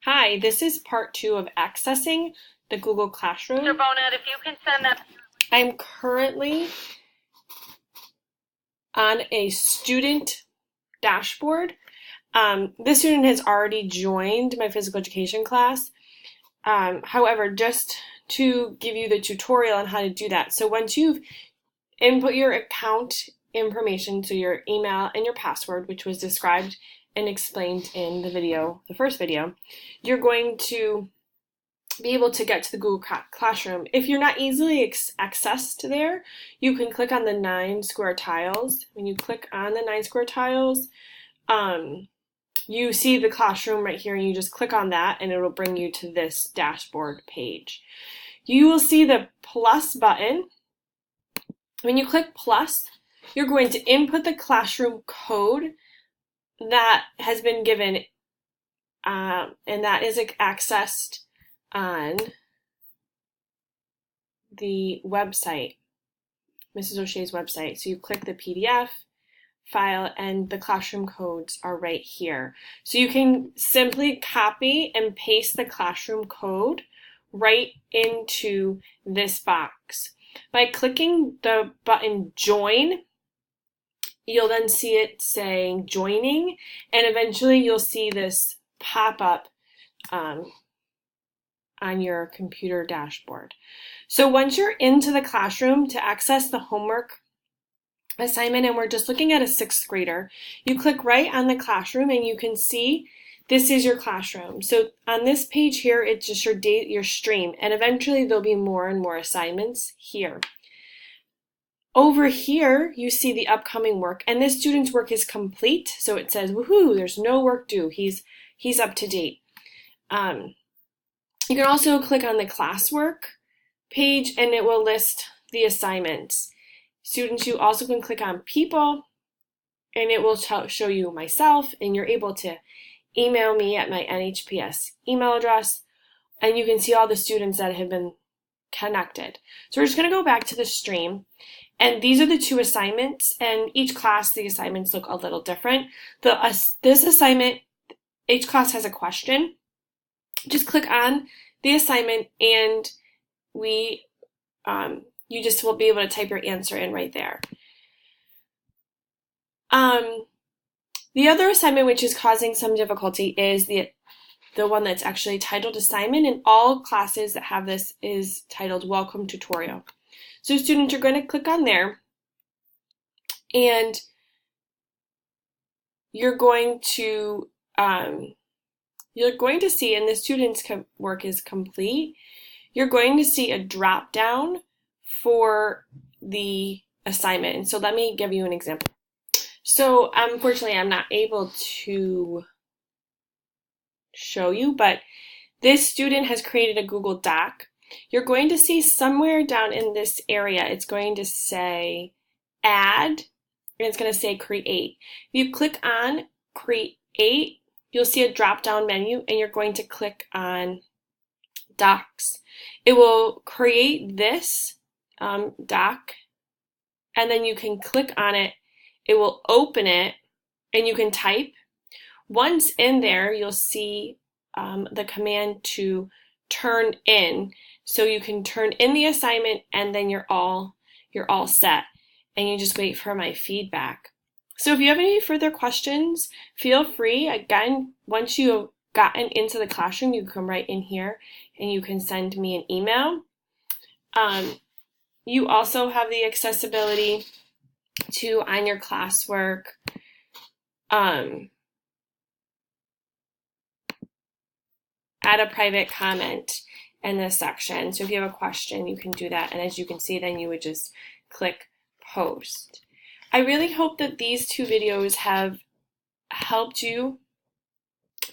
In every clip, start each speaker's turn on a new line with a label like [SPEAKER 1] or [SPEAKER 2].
[SPEAKER 1] Hi, this is part 2 of accessing the Google Classroom.
[SPEAKER 2] Mr. Bonnet, if you can send that.
[SPEAKER 1] I'm currently on a student dashboard. This student has already joined my physical education class. However, just to give you the tutorial on how to do that. So once you've input your account information, so your email and your password, which was described and explained in the video, the first video, you're going to be able to get to the Google Classroom. If you're not easily accessed there, you can click on the 9 square tiles. When you click on the 9 square tiles, you see the classroom right here, and you just click on that and it'll bring you to this dashboard page. You will see the plus button. When you click plus, you're going to input the classroom code that has been given, and that is accessed on the website, Mrs. O'Shea's website. So you click the PDF file and the classroom codes are right here. So you can simply copy and paste the classroom code right into this box. By clicking the button join, you'll then see it saying joining, and eventually you'll see this pop up on your computer dashboard. So once you're into the classroom, to access the homework assignment, and we're just looking at a 6th grader, you click right on the classroom and you can see this is your classroom. So on this page here, it's just your date, your stream, and eventually there'll be more and more assignments here. Over here, you see the upcoming work, and this student's work is complete. So it says, woohoo, there's no work due. He's up to date. You can also click on the classwork page and it will list the assignments. Students, you also can click on people and it will show you myself, and you're able to email me at my NHPS email address, and you can see all the students that have been connected. So we're just going to go back to the stream, and these are the 2 assignments, and each class the assignments look a little different. This assignment, each class has a question. Just click on the assignment and you just will be able to type your answer in right there. The other assignment which is causing some difficulty is the one that's actually titled assignment, and all classes that have this is titled welcome tutorial. So students, you're going to click on there and you're going to see, and the student's work is complete, you're going to see a drop down for the assignment. And so let me give you an example. So unfortunately, I'm not able to show you, but this student has created a Google Doc. You're going to see somewhere down in this area, it's going to say add, and it's going to say create. If you click on create, you'll see a drop-down menu, and you're going to click on docs. It will create this doc, and then you can click on it. It will open it, and you can type. Once in there, you'll see the command to turn in. So you can turn in the assignment, and then you're all set, and you just wait for my feedback. So if you have any further questions, feel free. Again, once you've gotten into the classroom, you can come right in here and you can send me an email. You also have the accessibility to, on your classwork, add a private comment in this section. So if you have a question, you can do that. And as you can see, then you would just click post. I really hope that these 2 videos have helped you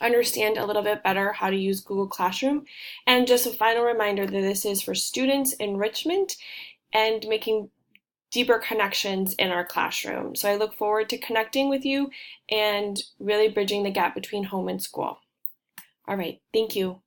[SPEAKER 1] understand a little bit better how to use Google Classroom. And just a final reminder that this is for students enrichment and making deeper connections in our classroom. So I look forward to connecting with you and really bridging the gap between home and school. All right, thank you.